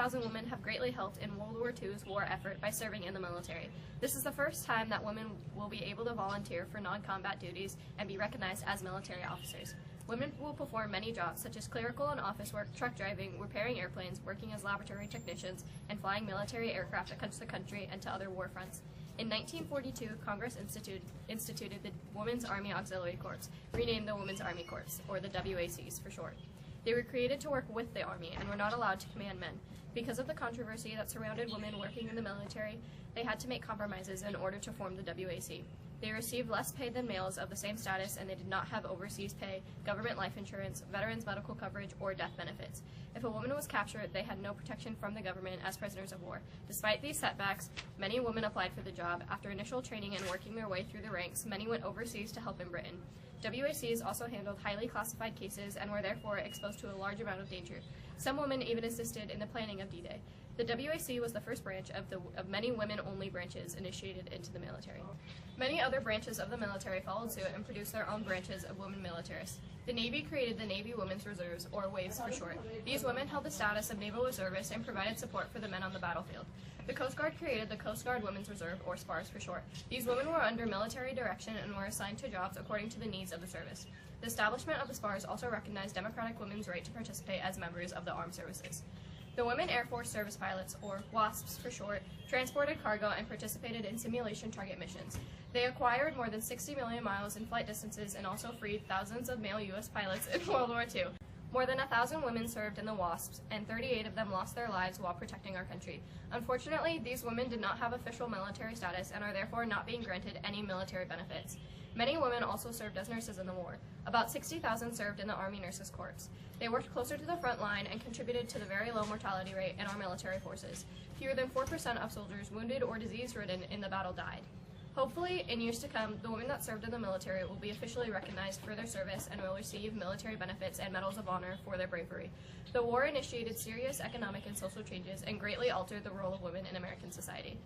60,000 women have greatly helped in World War II's war effort by serving in the military. This is the first time that women will be able to volunteer for non-combat duties and be recognized as military officers. Women will perform many jobs such as clerical and office work, truck driving, repairing airplanes, working as laboratory technicians, and flying military aircraft across the country and to other war fronts. In 1942, Congress instituted the Women's Army Auxiliary Corps, renamed the Women's Army Corps, or the WACs for short. They were created to work with the Army and were not allowed to command men. Because of the controversy that surrounded women working in the military, they had to make compromises in order to form the WAC. They received less pay than males of the same status, and they did not have overseas pay, government life insurance, veterans medical coverage, or death benefits. If a woman was captured, they had no protection from the government as prisoners of war. Despite these setbacks, many women applied for the job. After initial training and working their way through the ranks, many went overseas to help in Britain. WACs also handled highly classified cases and were therefore exposed to a large amount of danger. Some women even assisted in the planning of D-Day. The WAC was the first branch of many women-only branches initiated into the military. Many other branches of the military followed suit and produced their own branches of women militarists. The Navy created the Navy Women's Reserves, or WAVs for short. These women held the status of naval reservists and provided support for the men on the battlefield. The Coast Guard created the Coast Guard Women's Reserve, or SPARS for short. These women were under military direction and were assigned to jobs according to the needs of the service. The establishment of the SPARS also recognized democratic women's right to participate as members of the armed services. The Women Air Force Service Pilots, or WASPs for short, transported cargo and participated in simulation target missions. They acquired more than 60 million miles in flight distances and also freed thousands of male U.S. pilots in World War II. More than 1,000 women served in the WASPs, and 38 of them lost their lives while protecting our country. Unfortunately, these women did not have official military status and are therefore not being granted any military benefits. Many women also served as nurses in the war. About 60,000 served in the Army Nurses Corps. They worked closer to the front line and contributed to the very low mortality rate in our military forces. Fewer than 4% of soldiers wounded or disease-ridden in the battle died. Hopefully, in years to come, the women that served in the military will be officially recognized for their service and will receive military benefits and medals of honor for their bravery. The war initiated serious economic and social changes and greatly altered the role of women in American society.